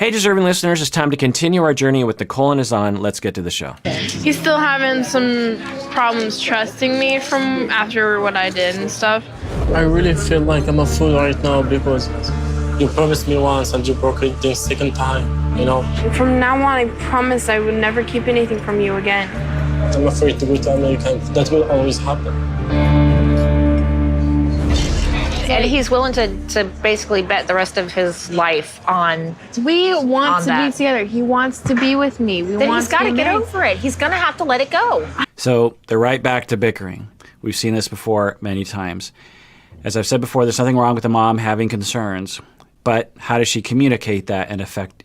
Hey, deserving listeners, it's time to continue our journey with Nicole and Azan. Let's get to the show. He's still having some problems trusting me from after what I did and stuff. I really feel like I'm a fool right now because you promised me once and you broke it the second time, you know? From now on, I promise I would never keep anything from you again. I'm afraid to go to America. That will always happen. And he's willing to basically bet the rest of his life on. We want to that. be together. He wants to be with me. Then he's got to get over it. He's going to have to let it go. So they're right back to bickering. We've seen this before many times. As I've said before, there's nothing wrong with the mom having concerns, but how does she communicate that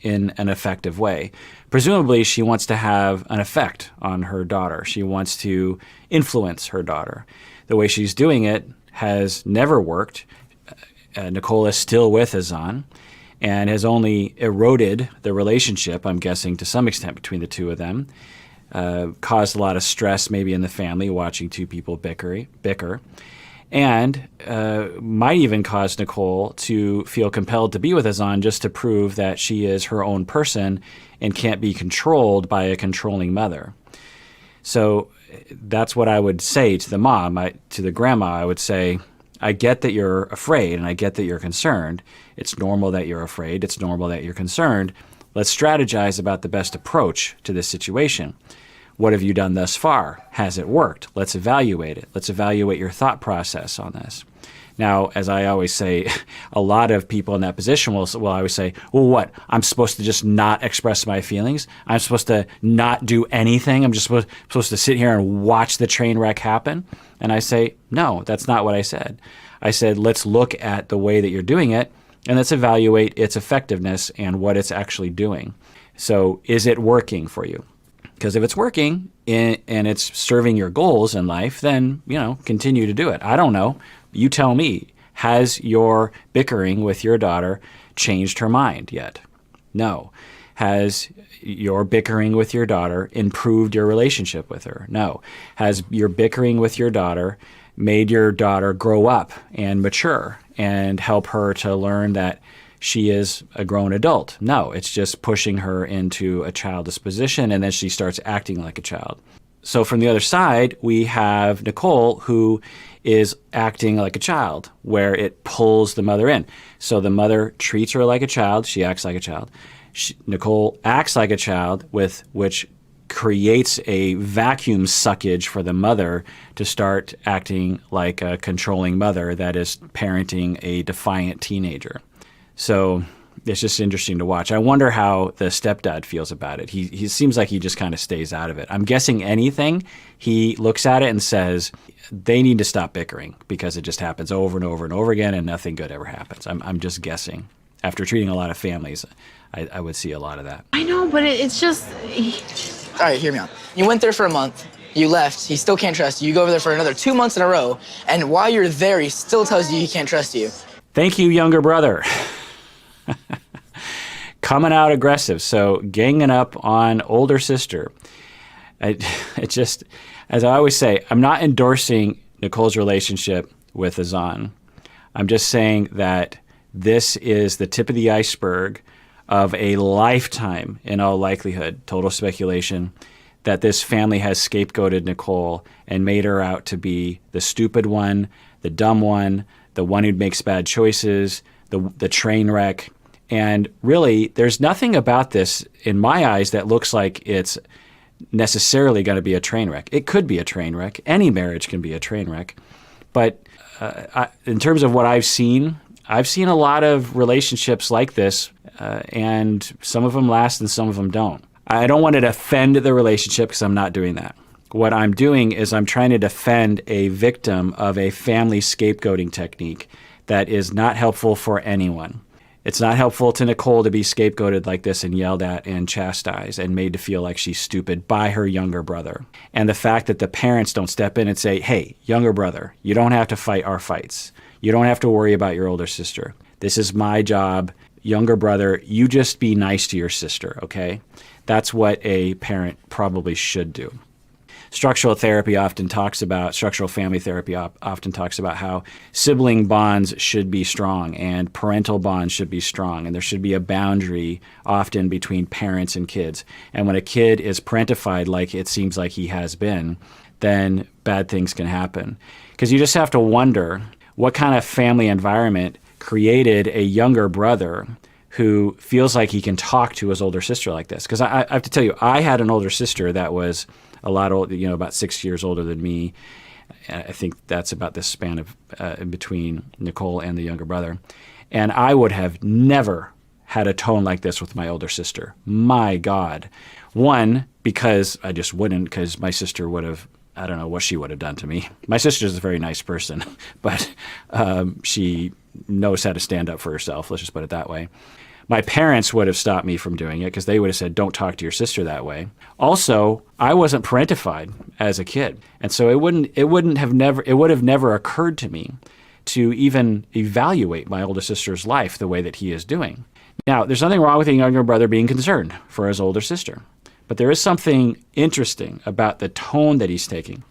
in an effective way? Presumably, she wants to have an effect on her daughter. She wants to influence her daughter. The way she's doing it has never worked. Nicole is still with Azan and has only eroded the relationship, I'm guessing, to some extent between the two of them. Caused a lot of stress maybe in the family watching two people bicker. And might even cause Nicole to feel compelled to be with Azan just to prove that she is her own person and can't be controlled by a controlling mother. So that's what I would say to the mom, to the grandma. I would say, I get that you're afraid and I get that you're concerned. It's normal that you're afraid. It's normal that you're concerned. Let's strategize about the best approach to this situation. What have you done thus far? Has it worked? Let's evaluate it. Let's evaluate your thought process on this. Now, as I always say, a lot of people in that position will always say, well, what? I'm supposed to just not express my feelings? I'm supposed to not do anything? I'm just supposed to sit here and watch the train wreck happen? And I say, no, that's not what I said. I said, let's look at the way that you're doing it, and let's evaluate its effectiveness and what it's actually doing. So is it working for you? Because if it's working and it's serving your goals in life, then, continue to do it. I don't know. You tell me, has your bickering with your daughter changed her mind yet? No. Has your bickering with your daughter improved your relationship with her? No. Has your bickering with your daughter made your daughter grow up and mature and help her to learn that she is a grown adult? No. It's just pushing her into a childish position, and then she starts acting like a child. So from the other side, we have Nicole, who is acting like a child, where it pulls the mother in. So the mother treats her like a child. She acts like a child. Nicole acts like a child, which creates a vacuum suckage for the mother to start acting like a controlling mother that is parenting a defiant teenager. So it's just interesting to watch. I wonder how the stepdad feels about it. He seems like he just kind of stays out of it. I'm guessing anything, he looks at it and says, they need to stop bickering because it just happens over and over and over again and nothing good ever happens. I'm just guessing. After treating a lot of families, I would see a lot of that. I know, but it's just... All right, hear me out. You went there for a month. You left. He still can't trust you. You go over there for another 2 months in a row. And while you're there, he still tells you he can't trust you. Thank you, younger brother. Coming out aggressive, so ganging up on older sister. It just, as I always say, I'm not endorsing Nicole's relationship with Azan. I'm just saying that this is the tip of the iceberg of a lifetime, in all likelihood, total speculation, that this family has scapegoated Nicole and made her out to be the stupid one, the dumb one, the one who makes bad choices, the train wreck. And really, there's nothing about this, in my eyes, that looks like it's necessarily going to be a train wreck. It could be a train wreck. Any marriage can be a train wreck. But in terms of what I've seen a lot of relationships like this, and some of them last and some of them don't. I don't want to defend the relationship because I'm not doing that. What I'm doing is I'm trying to defend a victim of a family scapegoating technique that is not helpful for anyone. It's not helpful to Nicole to be scapegoated like this and yelled at and chastised and made to feel like she's stupid by her younger brother. And the fact that the parents don't step in and say, hey, younger brother, you don't have to fight our fights. You don't have to worry about your older sister. This is my job. Younger brother, you just be nice to your sister, okay? That's what a parent probably should do. structural family therapy often talks about how sibling bonds should be strong and parental bonds should be strong, and there should be a boundary often between parents and kids. And when a kid is parentified like it seems like he has been, then bad things can happen. Because you just have to wonder what kind of family environment created a younger brother who feels like he can talk to his older sister like this. Because I have to tell you, I had an older sister that was a lot older, about 6 years older than me. I think that's about the span of in between Nicole and the younger brother. And I would have never had a tone like this with my older sister. My God. One, because I just wouldn't, because my sister would have, I don't know what she would have done to me. My sister's a very nice person, but she knows how to stand up for herself. Let's just put it that way. My parents would have stopped me from doing it because they would have said, don't talk to your sister that way. Also, I wasn't parentified as a kid. And so it would have never occurred to me to even evaluate my older sister's life the way that he is doing. Now, there's nothing wrong with a younger brother being concerned for his older sister, but there is something interesting about the tone that he's taking.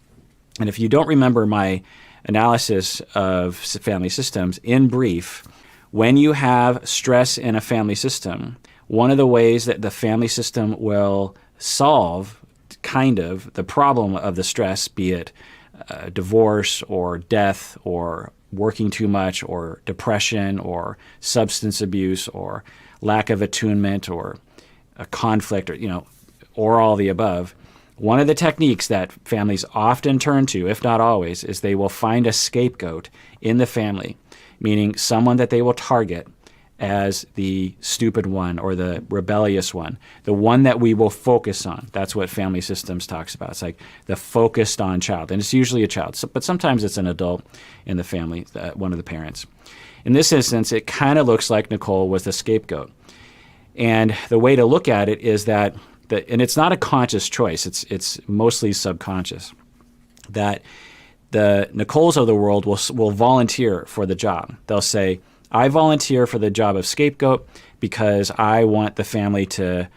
And if you don't remember my analysis of family systems, in brief, when you have stress in a family system, one of the ways that the family system will solve kind of the problem of the stress, be it divorce or death or working too much or depression or substance abuse or lack of attunement or a conflict or all the above, one of the techniques that families often turn to, if not always, is they will find a scapegoat in the family, meaning someone that they will target as the stupid one or the rebellious one, the one that we will focus on. That's what family systems talks about. It's like the focused on child. And it's usually a child, but sometimes it's an adult in the family, one of the parents. In this instance, it kind of looks like Nicole was the scapegoat. And the way to look at it is that, and it's not a conscious choice, it's mostly subconscious, that the Nicoles of the world will volunteer for the job. They'll say, I volunteer for the job of scapegoat because I want the family to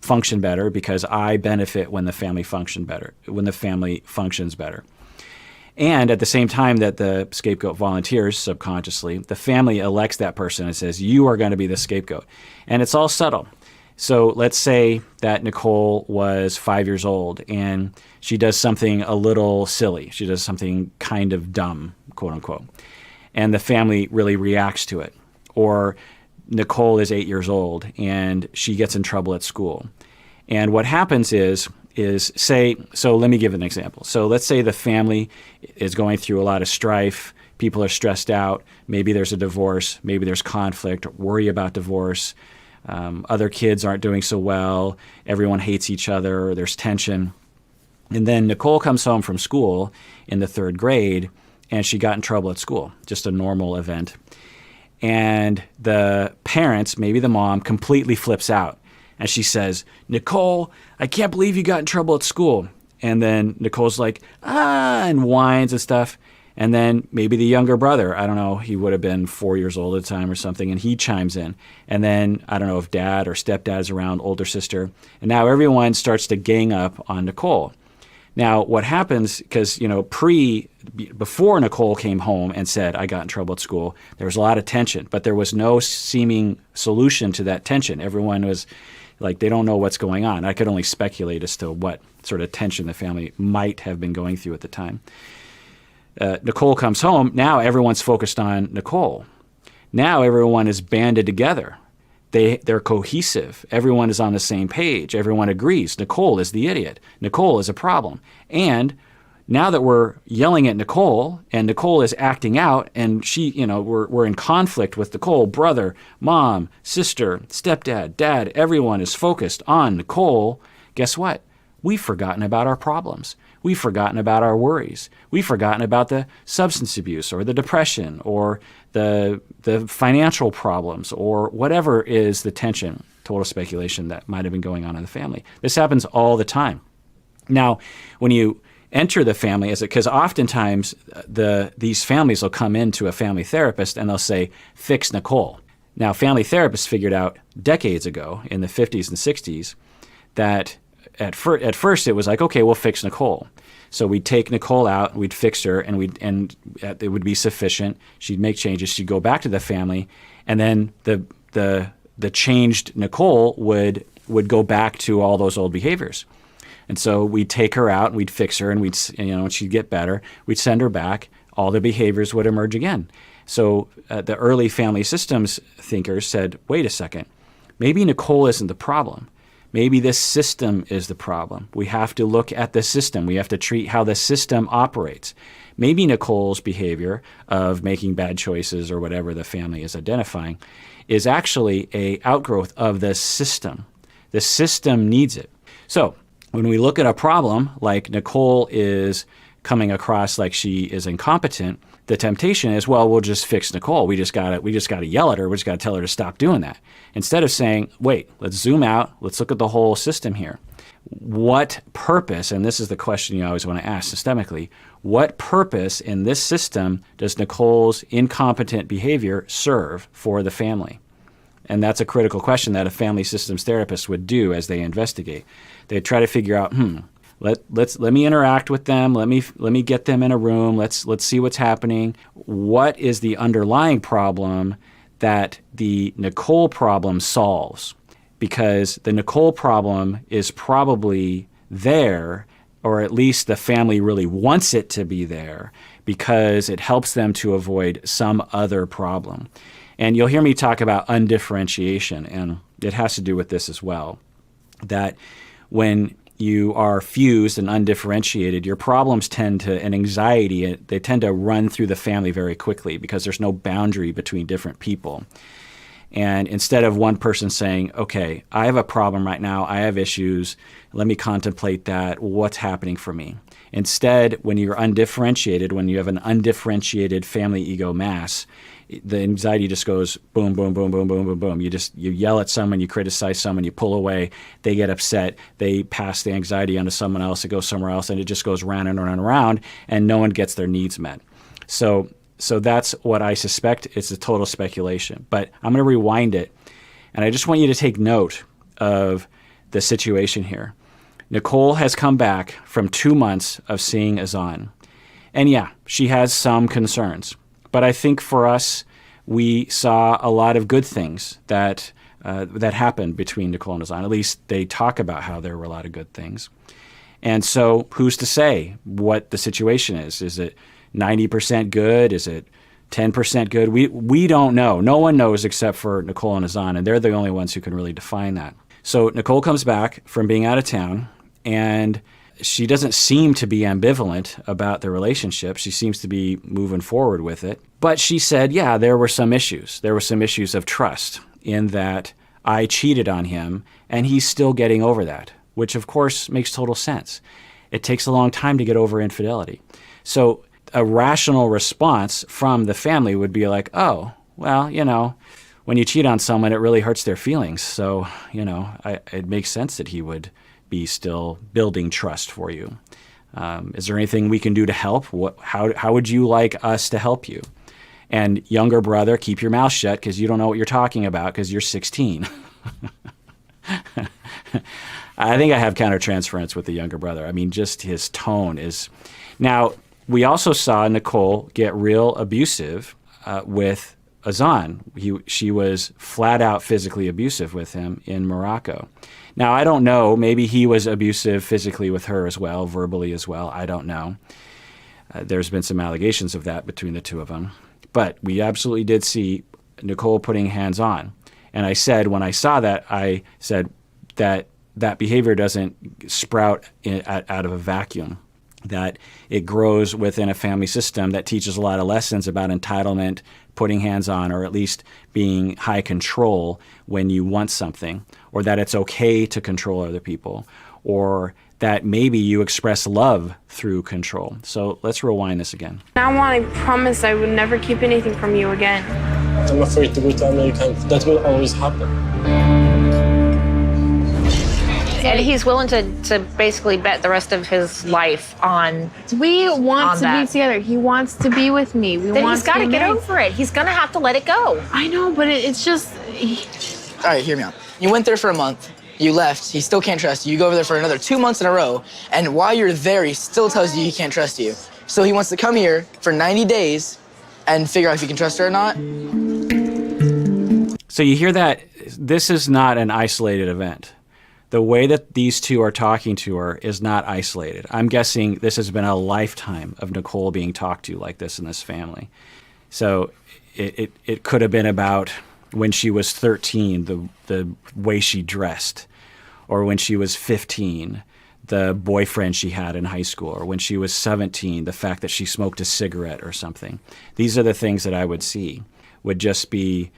function better, because I benefit when the family functions better. And at the same time that the scapegoat volunteers subconsciously, the family elects that person and says, you are going to be the scapegoat. And it's all subtle. So let's say that Nicole was 5 years old and she does something a little silly. She does something kind of dumb, quote unquote. And the family really reacts to it. Or Nicole is 8 years old and she gets in trouble at school. And what happens is so let me give an example. So let's say the family is going through a lot of strife. People are stressed out. Maybe there's a divorce. Maybe there's conflict, worry about divorce. Other kids aren't doing so well. Everyone hates each other. There's tension. And then Nicole comes home from school in the 3rd grade, and she got in trouble at school, just a normal event. And the parents, maybe the mom, completely flips out. And she says, Nicole, I can't believe you got in trouble at school. And then Nicole's like, and whines and stuff. And then maybe the younger brother, I don't know, he would have been 4 years old at the time or something, and he chimes in. And then I don't know if dad or stepdad is around, older sister. And now everyone starts to gang up on Nicole. Now, what happens, because, before Nicole came home and said, I got in trouble at school, there was a lot of tension, but there was no seeming solution to that tension. Everyone was like, they don't know what's going on. I could only speculate as to what sort of tension the family might have been going through at the time. Nicole comes home. Now everyone's focused on Nicole. Now everyone is banded together. They're cohesive. Everyone is on the same page. Everyone agrees. Nicole is the idiot. Nicole is a problem. And now that we're yelling at Nicole and Nicole is acting out and we're in conflict with Nicole, brother, mom, sister, stepdad, dad, everyone is focused on Nicole, guess what? We've forgotten about our problems. We've forgotten about our worries. We've forgotten about the substance abuse or the depression or the financial problems or whatever is the tension, total speculation, that might have been going on in the family. This happens all the time. Now, when you enter the family, because oftentimes these families will come into a family therapist and they'll say, fix Nicole. Now, family therapists figured out decades ago in the 50s and 60s that at first it was like, okay, we'll fix Nicole. So we'd take Nicole out, we'd fix her, and it would be sufficient. She'd make changes. She'd go back to the family, and then the changed Nicole would go back to all those old behaviors. And so we'd take her out, and we'd fix her, and and she'd get better. We'd send her back. All the behaviors would emerge again. So the early family systems thinkers said, wait a second, maybe Nicole isn't the problem. Maybe this system is the problem. We have to look at the system. We have to treat how the system operates. Maybe Nicole's behavior of making bad choices or whatever the family is identifying is actually a outgrowth of the system. The system needs it. So when we look at a problem like Nicole is coming across like she is incompetent, the temptation is, well, we'll just fix Nicole. We just gotta yell at her. We just gotta tell her to stop doing that. Instead of saying, wait, let's zoom out. Let's look at the whole system here. What purpose, and this is the question you always want to ask systemically, what purpose in this system does Nicole's incompetent behavior serve for the family? And that's a critical question that a family systems therapist would do as they investigate. They'd try to figure out, let me interact with them. Let me get them in a room. Let's see what's happening. What is the underlying problem that the Nicole problem solves? Because the Nicole problem is probably there, or at least the family really wants it to be there, because it helps them to avoid some other problem. And you'll hear me talk about undifferentiation, and it has to do with this as well, that when you are fused and undifferentiated, your problems and anxiety, they tend to run through the family very quickly because there's no boundary between different people. And instead of one person saying, okay, I have a problem right now, I have issues, let me contemplate that, what's happening for me? Instead, when you're undifferentiated, when you have an undifferentiated family ego mass, the anxiety just goes boom, boom, boom, boom, boom, boom, boom. You yell at someone, you criticize someone, you pull away, they get upset, they pass the anxiety onto someone else, it goes somewhere else, and it just goes round and round and round, and no one gets their needs met. So that's what I suspect. It's a total speculation. But I'm going to rewind it, and I just want you to take note of the situation here. Nicole has come back from 2 months of seeing Azan. And yeah, she has some concerns. But I think for us, we saw a lot of good things that happened between Nicole and Azan. At least they talk about how there were a lot of good things. And so who's to say what the situation is? Is it 90% good? Is it 10% good? We don't know. No one knows except for Nicole and Azan, and they're the only ones who can really define that. So Nicole comes back from being out of town, and she doesn't seem to be ambivalent about the relationship. She seems to be moving forward with it. But she said, yeah, there were some issues. There were some issues of trust in that I cheated on him, and he's still getting over that, which of course makes total sense. It takes a long time to get over infidelity. So a rational response from the family would be like, oh, well, when you cheat on someone, it really hurts their feelings. So, it makes sense that he would be still building trust for you. Is there anything we can do to help? How would you like us to help you? And younger brother, keep your mouth shut because you don't know what you're talking about because you're 16. I think I have countertransference with the younger brother. I mean, just his tone is... Now, we also saw Nicole get real abusive with Azan. She was flat out physically abusive with him in Morocco. Now, I don't know. Maybe he was abusive physically with her as well, verbally as well. I don't know. There's been some allegations of that between the two of them. But we absolutely did see Nicole putting hands on. And I said, when I saw that, I said that behavior doesn't sprout out of a vacuum, that it grows within a family system that teaches a lot of lessons about entitlement, putting hands on, or at least being high control when you want something, or that it's okay to control other people, or that maybe you express love through control. So let's rewind this again. I promise I would never keep anything from you again. I'm afraid to go to America. That will always happen. And he's willing to basically bet the rest of his life on. We want to that. be together. He wants to be with me. Then he's got to get over it. He's going to have to let it go. I know, but it's just... All right, hear me out. You went there for a month. You left. He still can't trust you. You go over there for another 2 months in a row. And while you're there, he still tells you he can't trust you. So he wants to come here for 90 days and figure out if you can trust her or not. So you hear that this is not an isolated event. The way that these two are talking to her is not isolated. I'm guessing this has been a lifetime of Nicole being talked to like this in this family. So it could have been about when she was 13, the way she dressed, or when she was 15, the boyfriend she had in high school, or when she was 17, the fact that she smoked a cigarette or something. These are the things that I would see, would just be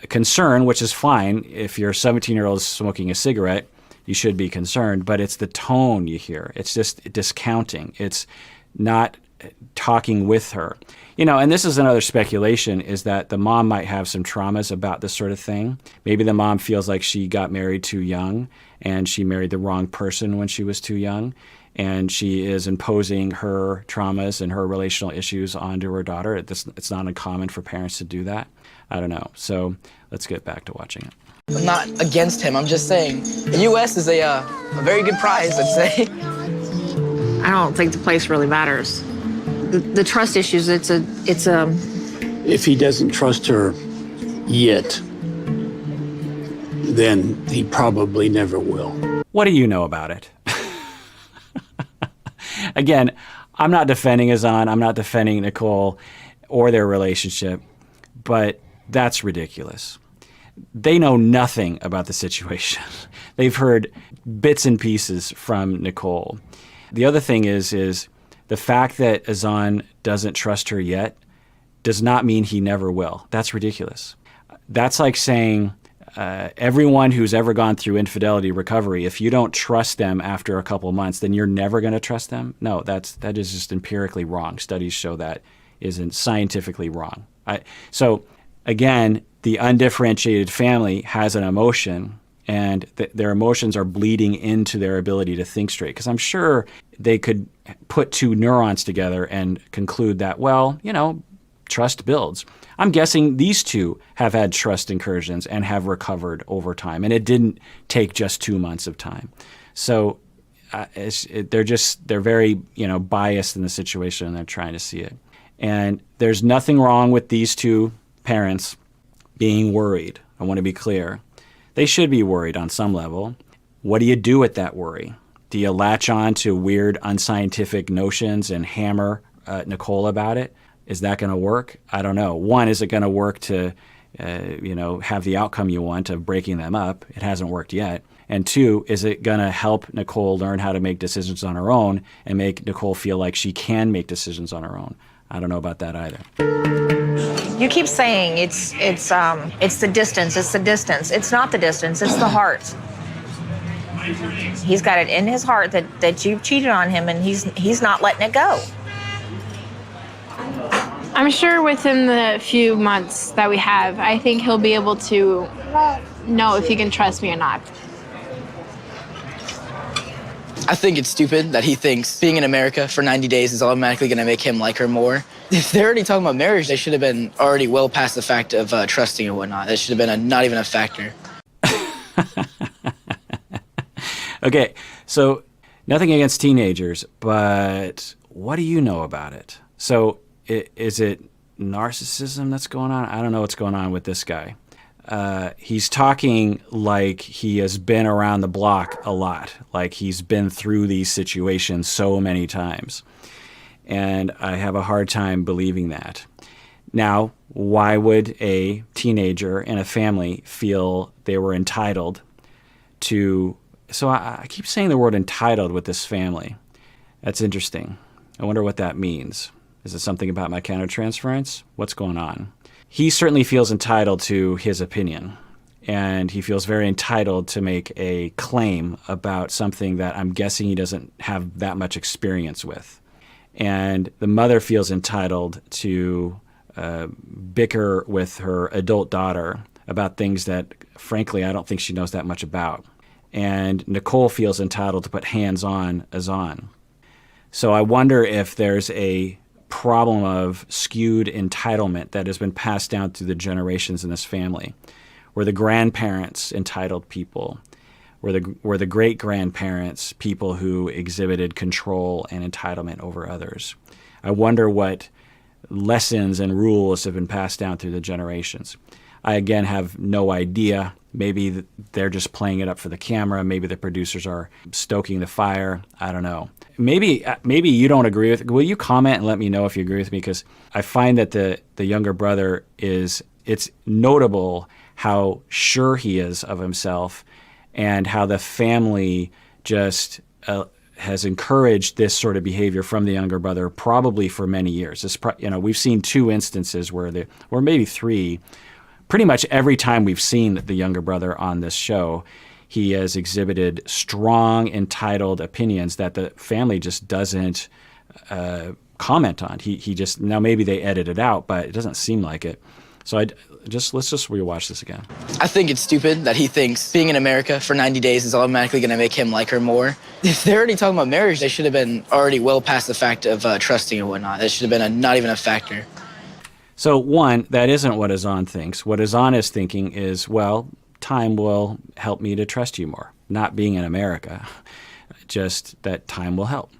concern, which is fine. If your 17-year-old is smoking a cigarette, you should be concerned, but it's the tone you hear. It's just discounting. It's not talking with her. And this is another speculation, is that the mom might have some traumas about this sort of thing. Maybe the mom feels like she got married too young and she married the wrong person when she was too young, and she is imposing her traumas and her relational issues onto her daughter. It's not uncommon for parents to do that. I don't know. So let's get back to watching it. I'm not against him. I'm just saying the U.S. is a very good prize, I'd say. I don't think the place really matters. The trust issues, it's a. If he doesn't trust her yet, then he probably never will. What do you know about it? Again, I'm not defending Azan. I'm not defending Nicole or their relationship, but that's ridiculous. They know nothing about the situation. They've heard bits and pieces from Nicole. The other thing is the fact that Azan doesn't trust her yet does not mean he never will. That's ridiculous. That's like saying everyone who's ever gone through infidelity recovery, if you don't trust them after a couple of months, then you're never going to trust them. No, that is just empirically wrong. Studies show that isn't scientifically wrong. So again, the undifferentiated family has an emotion, and their emotions are bleeding into their ability to think straight. Because I'm sure they could put two neurons together and conclude that, well, trust builds. I'm guessing these two have had trust incursions and have recovered over time, and it didn't take just 2 months of time. So they're very biased in the situation, and they're trying to see it. And there's nothing wrong with these two parents being worried. I want to be clear. They should be worried on some level. What do you do with that worry? Do you latch on to weird, unscientific notions and hammer Nicole about it? Is that going to work? I don't know. One, is it going to work to, have the outcome you want of breaking them up? It hasn't worked yet. And two, is it going to help Nicole learn how to make decisions on her own and make Nicole feel like she can make decisions on her own? I don't know about that either. You keep saying it's the distance, it's the distance. It's not the distance, it's the heart. He's got it in his heart that you've cheated on him, and he's not letting it go. I'm sure within the few months that we have, I think he'll be able to know if he can trust me or not. I think it's stupid that he thinks being in America for 90 days is automatically going to make him like her more. If they're already talking about marriage, they should have been already well past the fact of trusting or whatnot. That should have been not even a factor. Okay, so nothing against teenagers, but what do you know about it? So is it narcissism that's going on? I don't know what's going on with this guy. He's talking like he has been around the block a lot, like he's been through these situations so many times. And I have a hard time believing that. Now, why would a teenager in a family feel they were entitled to... So I keep saying the word entitled with this family. That's interesting. I wonder what that means. Is it something about my countertransference? What's going on? He certainly feels entitled to his opinion, and he feels very entitled to make a claim about something that I'm guessing he doesn't have that much experience with. And the mother feels entitled to bicker with her adult daughter about things that, frankly, I don't think she knows that much about. And Nicole feels entitled to put hands on Azan. So I wonder if there's a problem of skewed entitlement that has been passed down through the generations in this family, where the grandparents entitled people, were the great grandparents people who exhibited control and entitlement over others. I wonder what lessons and rules have been passed down through the generations. I, again, have no idea. Maybe they're just playing it up for the camera. Maybe the producers are stoking the fire. I don't know. Maybe you don't agree with it. Will you comment and let me know if you agree with me? Because I find that the younger brother it's notable how sure he is of himself and how the family just has encouraged this sort of behavior from the younger brother probably for many years. We've seen 2 instances or maybe 3. Pretty much every time we've seen the younger brother on this show, he has exhibited strong, entitled opinions that the family just doesn't comment on. He just, now maybe they edit it out, but it doesn't seem like it. So let's just rewatch this again. I think it's stupid that he thinks being in America for 90 days is automatically going to make him like her more. If they're already talking about marriage, they should have been already well past the fact of trusting and whatnot. That should have been not even a factor. So one, that isn't what Azan thinks. What Azan is thinking is, well, time will help me to trust you more. Not being in America, just that time will help.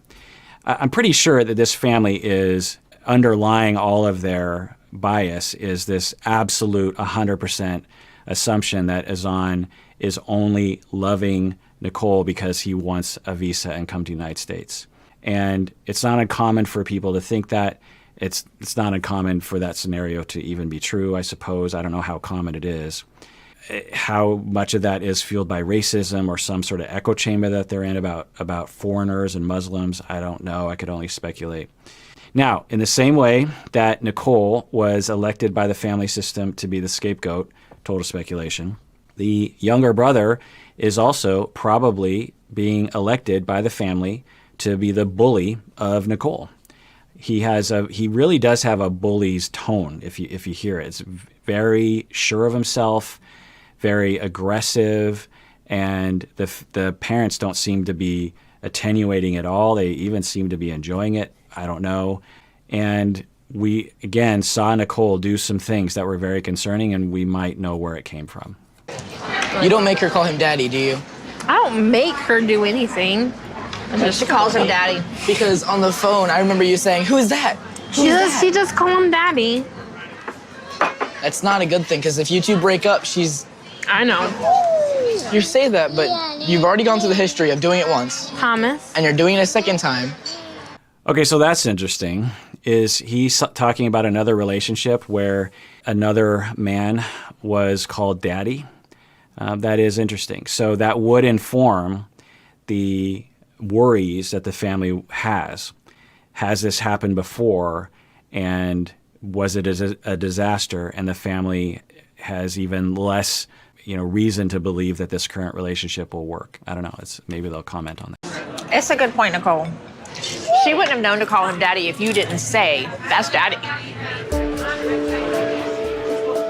I'm pretty sure that this family is underlying all of their bias is this absolute 100% assumption that Azan is only loving Nicole because he wants a visa and come to the United States. And it's not uncommon for people to think that. It's not uncommon for that scenario to even be true, I suppose. I don't know how common it is. How much of that is fueled by racism or some sort of echo chamber that they're in about foreigners and Muslims, I don't know. I could only speculate. Now, in the same way that Nicole was elected by the family system to be the scapegoat, total speculation, the younger brother is also probably being elected by the family to be the bully of Nicole. He really does have a bully's tone if you hear it. It's very sure of himself, very aggressive, and the parents don't seem to be attenuating at all. They even seem to be enjoying it. I don't know. And we, again, saw Nicole do some things that were very concerning, and we might know where it came from. You don't make her call him daddy, do you? I don't make her do anything. She calls him daddy. Because on the phone, I remember you saying, "Who's that?" She just call him daddy. That's not a good thing, because if you two break up, I know. You say that, but you've already gone through the history of doing it once, Thomas. and you're doing it a second time. Okay, so that's interesting. Is he talking about another relationship where another man was called daddy? That is interesting. So that would inform the worries that the family has. Has this happened before, and was it a disaster, and the family has even less reason to believe that this current relationship will work? I don't know. Maybe they'll comment on that. It's a good point, Nicole. She wouldn't have known to call him daddy if you didn't say, "That's daddy."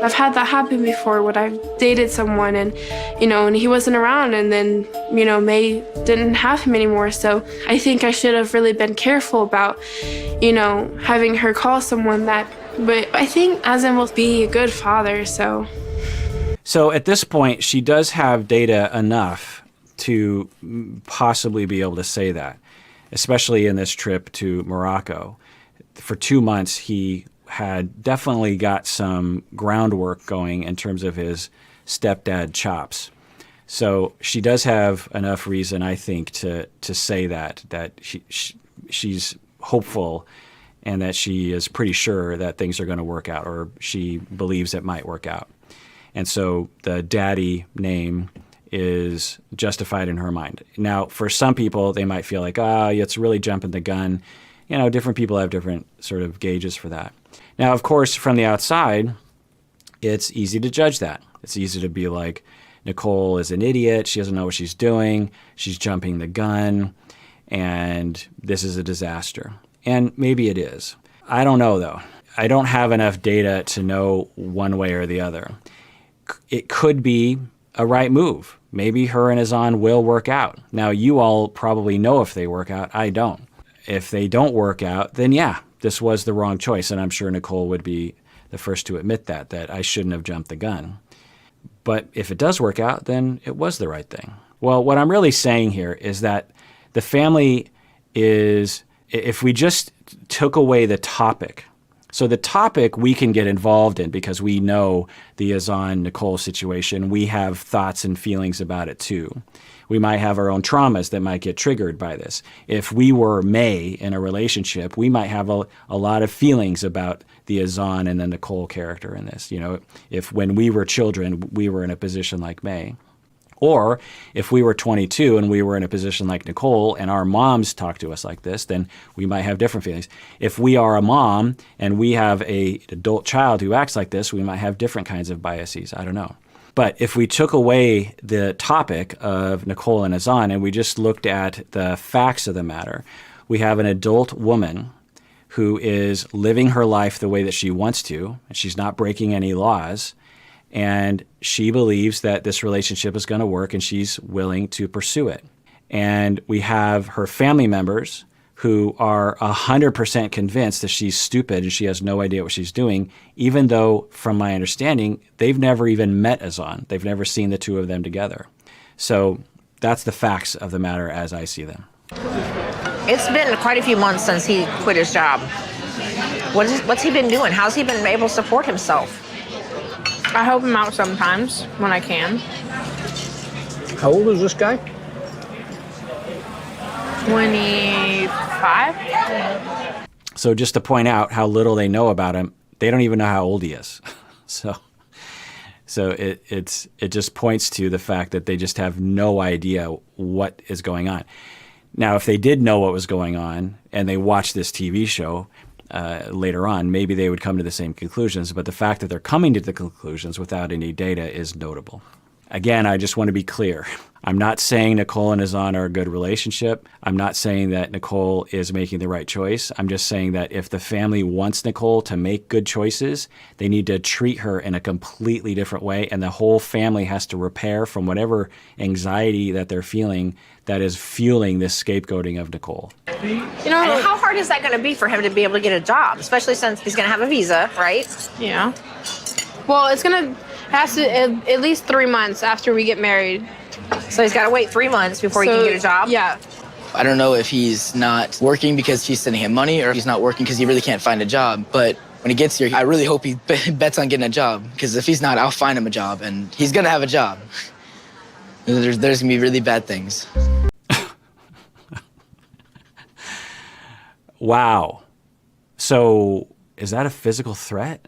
I've had that happen before when I've dated someone and he wasn't around, and then, May didn't have him anymore. So I think I should have really been careful about, having her call someone that, but I think Azan will be a good father, so. So at this point, she does have data enough to possibly be able to say that, especially in this trip to Morocco. For 2 months, he had definitely got some groundwork going in terms of his stepdad chops. So she does have enough reason, I think, to say that she's hopeful and that she is pretty sure that things are going to work out, or she believes it might work out. And so the daddy name is justified in her mind. Now, for some people, they might feel like, it's really jumping the gun. Different people have different sort of gauges for that. Now, of course, from the outside, it's easy to judge that. It's easy to be like, Nicole is an idiot. She doesn't know what she's doing. She's jumping the gun. And this is a disaster. And maybe it is. I don't know, though. I don't have enough data to know one way or the other. It could be a right move. Maybe her and Azan will work out. Now, you all probably know if they work out. I don't. If they don't work out, then yeah, this was the wrong choice. And I'm sure Nicole would be the first to admit that I shouldn't have jumped the gun. But if it does work out, then it was the right thing. Well, what I'm really saying here is that the family is, if we just took away the topic, so the topic we can get involved in because we know the Azan-Nicole situation. We have thoughts and feelings about it too. We might have our own traumas that might get triggered by this. If we were May in a relationship, we might have a lot of feelings about the Azan and the Nicole character in this. You know, if when we were children, we were in a position like May. Or if we were 22 and we were in a position like Nicole and our moms talk to us like this, then we might have different feelings. If we are a mom and we have an adult child who acts like this, we might have different kinds of biases. I don't know. But if we took away the topic of Nicole and Azan and we just looked at the facts of the matter, we have an adult woman who is living her life the way that she wants to, and she's not breaking any laws, and she believes that this relationship is going to work and she's willing to pursue it. And we have her family members who are 100% convinced that she's stupid and she has no idea what she's doing, even though, from my understanding, they've never even met Azan. They've never seen the two of them together. So that's the facts of the matter as I see them. It's been quite a few months since he quit his job. What's he been doing? How's he been able to support himself? I help him out sometimes when I can. How old is this guy? 25. So just to point out how little they know about him, they don't even know how old he is. So it just points to the fact that they just have no idea what is going on. Now, if they did know what was going on and they watched this TV show later on, maybe they would come to the same conclusions. But the fact that they're coming to the conclusions without any data is notable. Again, I just want to be clear. I'm not saying Nicole and Azan are a good relationship. I'm not saying that Nicole is making the right choice. I'm just saying that if the family wants Nicole to make good choices, they need to treat her in a completely different way, and the whole family has to repair from whatever anxiety that they're feeling that is fueling this scapegoating of Nicole. You know, and how hard is that going to be for him to be able to get a job, especially since he's going to have a visa, right? Yeah. Well, has to at least 3 months after we get married. So he's got to wait 3 months before he can get a job? Yeah. I don't know if he's not working because she's sending him money or if he's not working because he really can't find a job. But when he gets here, I really hope he bets on getting a job, because if he's not, I'll find him a job and he's going to have a job. There's going to be really bad things. Wow. So is that a physical threat?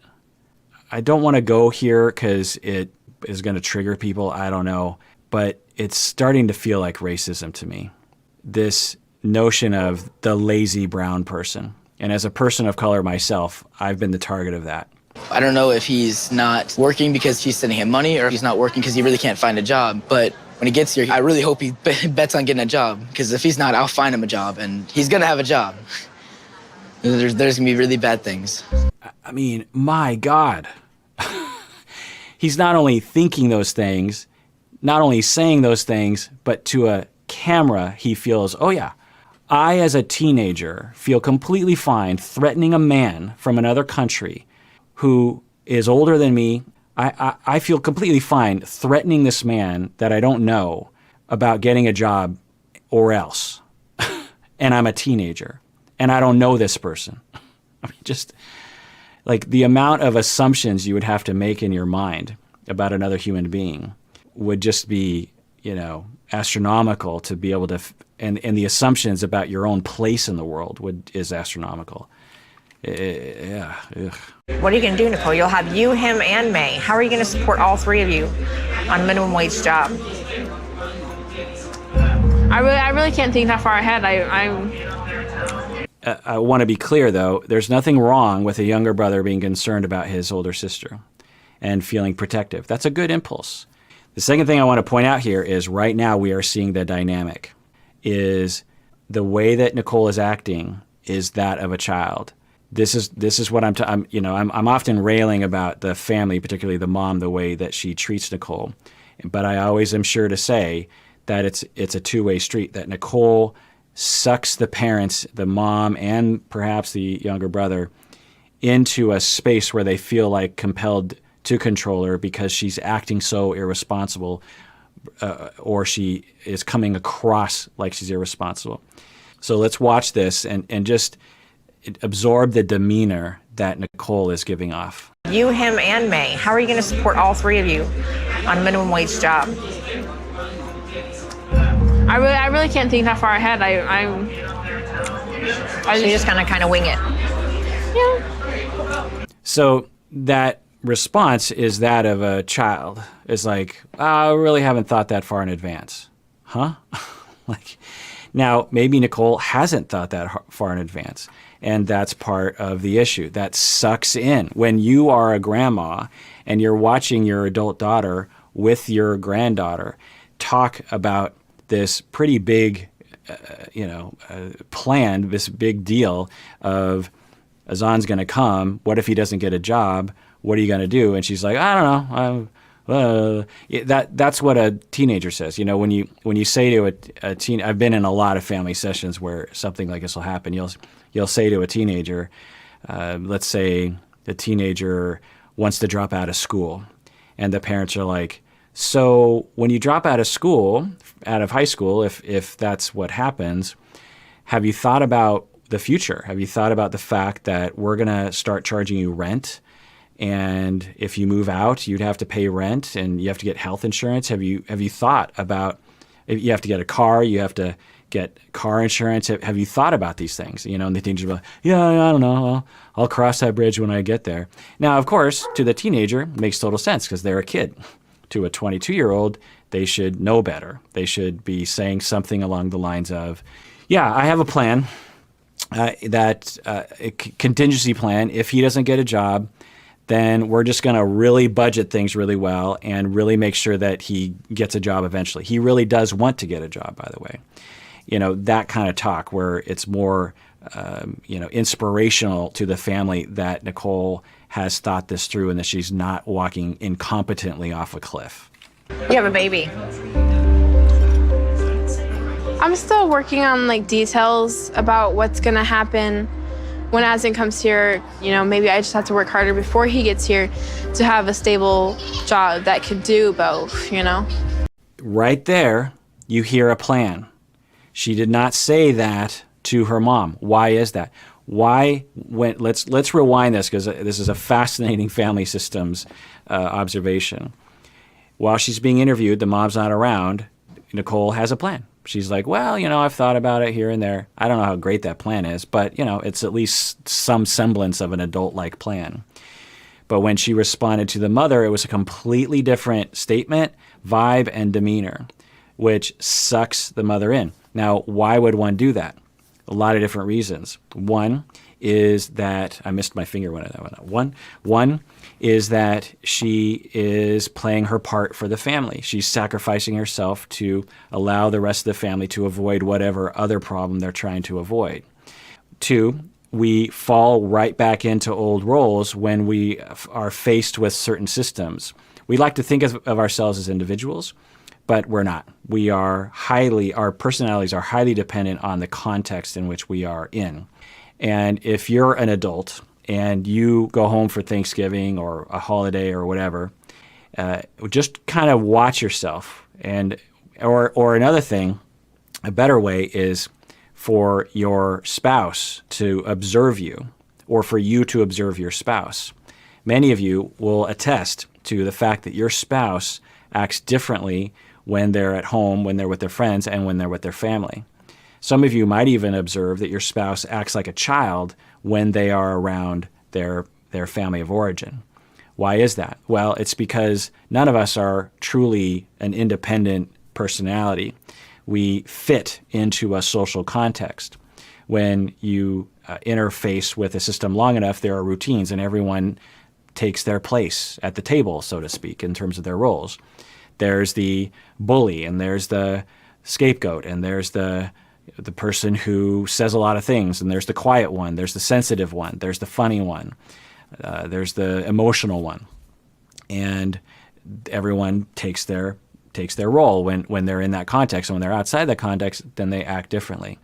I don't want to go here because it is going to trigger people. I don't know. But it's starting to feel like racism to me. This notion of the lazy brown person. And as a person of color myself, I've been the target of that. I don't know if he's not working because she's sending him money or if he's not working because he really can't find a job. But when he gets here, I really hope he bets on getting a job, because if he's not, I'll find him a job and he's going to have a job. There's going to be really bad things. I mean, my God. He's not only thinking those things, not only saying those things, but to a camera, he feels, oh yeah, I as a teenager feel completely fine threatening a man from another country who is older than me. I feel completely fine threatening this man that I don't know about getting a job or else. And I'm a teenager and I don't know this person. I mean, just like the amount of assumptions you would have to make in your mind about another human being would just be, astronomical to be able to, and the assumptions about your own place in the world is astronomical. Yeah. Ugh. What are you going to do, Nicole? You'll have you, him, and May. How are you going to support all three of you on a minimum wage job? I really can't think that far ahead. I want to be clear, though. There's nothing wrong with a younger brother being concerned about his older sister and feeling protective. That's a good impulse. The second thing I want to point out here is right now we are seeing the dynamic is the way that Nicole is acting is that of a child. This is what I'm often railing about the family, particularly the mom, the way that she treats Nicole. But I always am sure to say that it's a two-way street, that Nicole sucks the parents, the mom and perhaps the younger brother, into a space where they feel like compelled to control her because she's acting so irresponsible or she is coming across like she's irresponsible. So let's watch this and just absorb the demeanor that Nicole is giving off. You, him, and May. How are you going to support all three of you on a minimum wage job? I really can't think that far ahead. So you're just going to kind of wing it. Yeah. So that response is that of a child. It's like, I really haven't thought that far in advance. Huh? Like, now, maybe Nicole hasn't thought that far in advance, and that's part of the issue. That sucks in. When you are a grandma and you're watching your adult daughter with your granddaughter talk about this pretty big, plan, this big deal of Azan's going to come. What if he doesn't get a job? What are you going to do? And she's like, I don't know. That's what a teenager says. When you say to a teen, I've been in a lot of family sessions where something like this will happen. You'll say to a teenager, let's say the teenager wants to drop out of school, and the parents are like, so when you drop out of school, out of high school, if that's what happens, have you thought about the future? Have you thought about the fact that we're going to start charging you rent? And if you move out, you'd have to pay rent and you have to get health insurance. Have you thought about, if you have to get a car, you have to get car insurance. Have you thought about these things? And the teenager will, yeah, I don't know. I'll cross that bridge when I get there. Now, of course, to the teenager, it makes total sense because they're a kid. To a 22-year-old, they should know better. They should be saying something along the lines of, yeah, I have a plan, a contingency plan. If he doesn't get a job, then we're just going to really budget things really well and really make sure that he gets a job eventually. He really does want to get a job, by the way. That kind of talk where it's more, inspirational to the family that Nicole has thought this through and that she's not walking incompetently off a cliff. You have a baby. I'm still working on details about what's gonna happen when Azan comes here. Maybe I just have to work harder before he gets here to have a stable job that could do both, Right there, you hear a plan. She did not say that to her mom. Why is that? Why? Let's rewind this because this is a fascinating family systems observation. While she's being interviewed, the mom's not around. Nicole has a plan. She's like, well, I've thought about it here and there. I don't know how great that plan is, but, it's at least some semblance of an adult-like plan. But when she responded to the mother, it was a completely different statement, vibe, and demeanor, which sucks the mother in. Now, why would one do that? A lot of different reasons. One is that, I missed my finger when I went out. One is that she is playing her part for the family. She's sacrificing herself to allow the rest of the family to avoid whatever other problem they're trying to avoid. Two, we fall right back into old roles when we are faced with certain systems. We like to think of ourselves as individuals, but we're not. Our personalities are highly dependent on the context in which we are in. And if you're an adult and you go home for Thanksgiving or a holiday or whatever, just kind of watch yourself. Or another thing, a better way is for your spouse to observe you or for you to observe your spouse. Many of you will attest to the fact that your spouse acts differently when they're at home, when they're with their friends, and when they're with their family. Some of you might even observe that your spouse acts like a child when they are around their family of origin. Why is that? Well, it's because none of us are truly an independent personality. We fit into a social context. When you interface with a system long enough, there are routines, and everyone takes their place at the table, so to speak, in terms of their roles. There's the bully, and there's the scapegoat, and there's the person who says a lot of things, and there's the quiet one, there's the sensitive one, there's the funny one, there's the emotional one. And everyone takes their role when they're in that context. And when they're outside that context, then they act differently.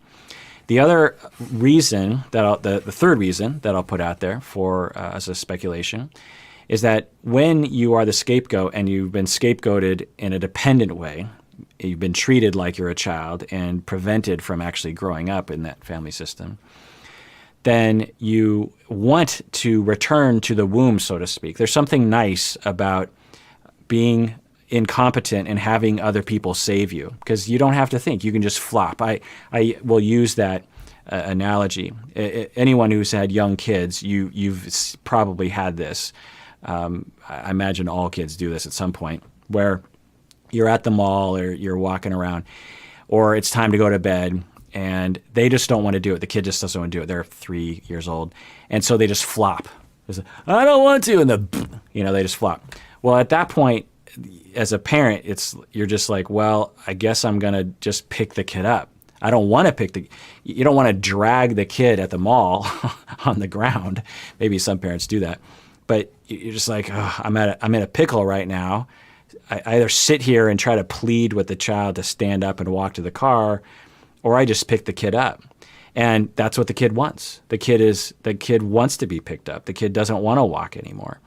The other reason, the third reason that I'll put out there for as a speculation, is that when you are the scapegoat and you've been scapegoated in a dependent way, you've been treated like you're a child and prevented from actually growing up in that family system, then you want to return to the womb, so to speak. There's something nice about being incompetent and having other people save you, because you don't have to think. You can just flop. I will use that analogy. Anyone who's had young kids, you've probably had this. I imagine all kids do this at some point, where you're at the mall or you're walking around, or it's time to go to bed, and they just don't want to do it. The kid just doesn't want to do it. They're 3 years old, and so they just flop. I don't want to, and they just flop. Well, at that point, as a parent, you're just like, well, I guess I'm gonna just pick the kid up. I don't want to you don't want to drag the kid at the mall on the ground. Maybe some parents do that, but you're just like, oh, I'm in a pickle right now. I either sit here and try to plead with the child to stand up and walk to the car, or I just pick the kid up. And that's what the kid wants. The kid wants to be picked up. The kid doesn't want to walk anymore.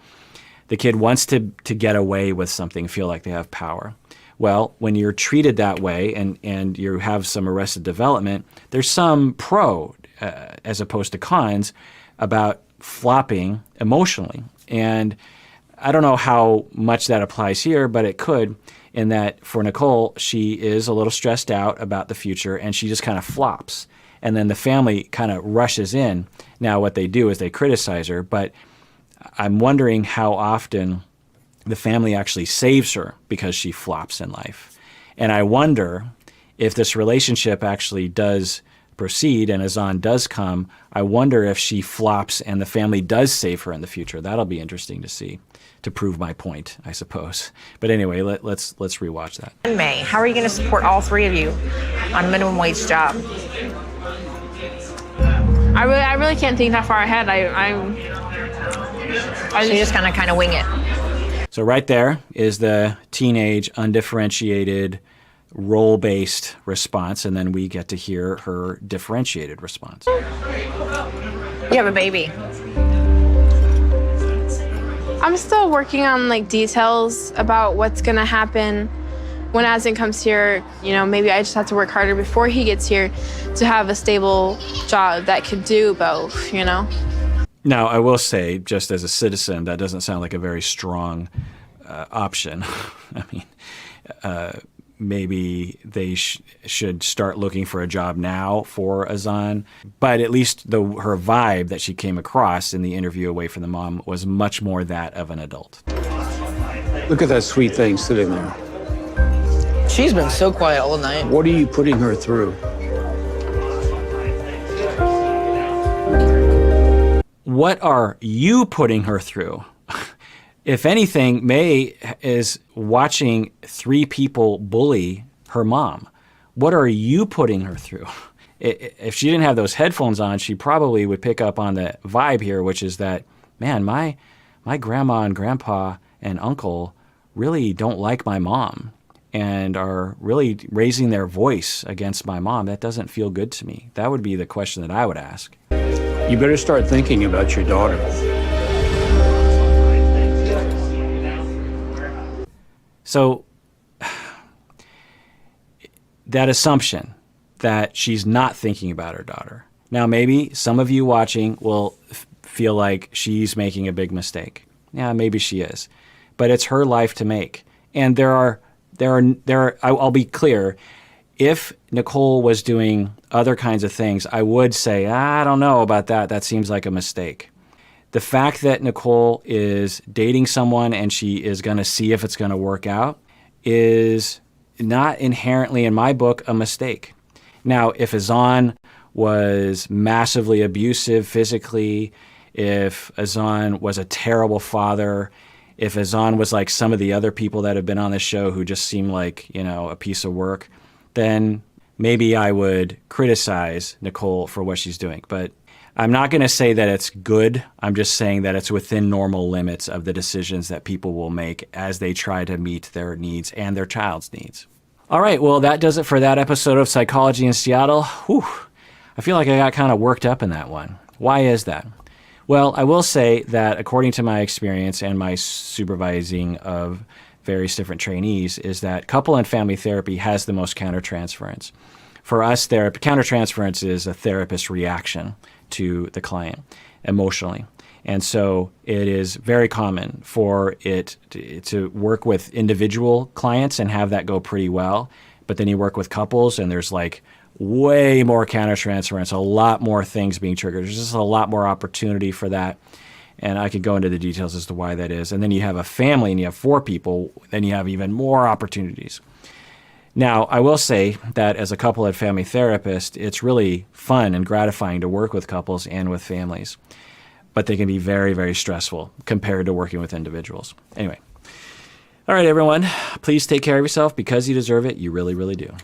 The kid wants to get away with something, feel like they have power. Well, when you're treated that way and you have some arrested development, there's some pro as opposed to cons about flopping emotionally. And I don't know how much that applies here, but it could, in that for Nicole, she is a little stressed out about the future and she just kind of flops. And then the family kind of rushes in. Now what they do is they criticize her, but I'm wondering how often the family actually saves her because she flops in life. And I wonder if this relationship actually does proceed and Azan does come, I wonder if she flops and the family does save her in the future. That'll be interesting to see, to prove my point, I suppose. But anyway, let's rewatch that. In May, how are you going to support all three of you on a minimum wage job? I really can't think that far ahead. So you're just going to kind of wing it. So right there is the teenage, undifferentiated, role-based response, and then we get to hear her differentiated response. You have a baby. I'm still working on details about what's gonna happen when Azan comes here. Maybe I just have to work harder before he gets here to have a stable job that could do both, Now, I will say, just as a citizen, that doesn't sound like a very strong option. I mean, maybe they should start looking for a job now for Azan. But at least her vibe that she came across in the interview away from the mom was much more that of an adult. Look at that sweet thing sitting there. She's been so quiet all night. What are you putting her through? What are you putting her through? If anything, May is watching 3 people bully her mom. What are you putting her through? If she didn't have those headphones on, she probably would pick up on the vibe here, which is that, man, my grandma and grandpa and uncle really don't like my mom and are really raising their voice against my mom. That doesn't feel good to me. That would be the question that I would ask. You better start thinking about your daughter. So that assumption that she's not thinking about her daughter. Now, maybe some of you watching will feel like she's making a big mistake. Yeah, maybe she is, but it's her life to make. And I'll be clear. If Nicole was doing other kinds of things, I would say, I don't know about that. That seems like a mistake. The fact that Nicole is dating someone and she is going to see if it's going to work out is not inherently, in my book, a mistake. Now, if Azan was massively abusive physically, if Azan was a terrible father, if Azan was like some of the other people that have been on this show who just seem like, a piece of work, then maybe I would criticize Nicole for what she's doing. But I'm not going to say that it's good. I'm just saying that it's within normal limits of the decisions that people will make as they try to meet their needs and their child's needs. All right, well, that does it for that episode of Psychology in Seattle. Whew, I feel like I got kind of worked up in that one. Why is that? Well, I will say that according to my experience and my supervising of various different trainees is that couple and family therapy has the most countertransference. For us, countertransference is a therapist's reaction to the client emotionally. And so it is very common for it to work with individual clients and have that go pretty well. But then you work with couples and there's like way more countertransference, a lot more things being triggered. There's just a lot more opportunity for that. And I could go into the details as to why that is. And then you have a family and you have 4 people, then you have even more opportunities. Now, I will say that as a couple and family therapist, it's really fun and gratifying to work with couples and with families. But they can be very, very stressful compared to working with individuals. Anyway. All right, everyone. Please take care of yourself because you deserve it. You really, really do.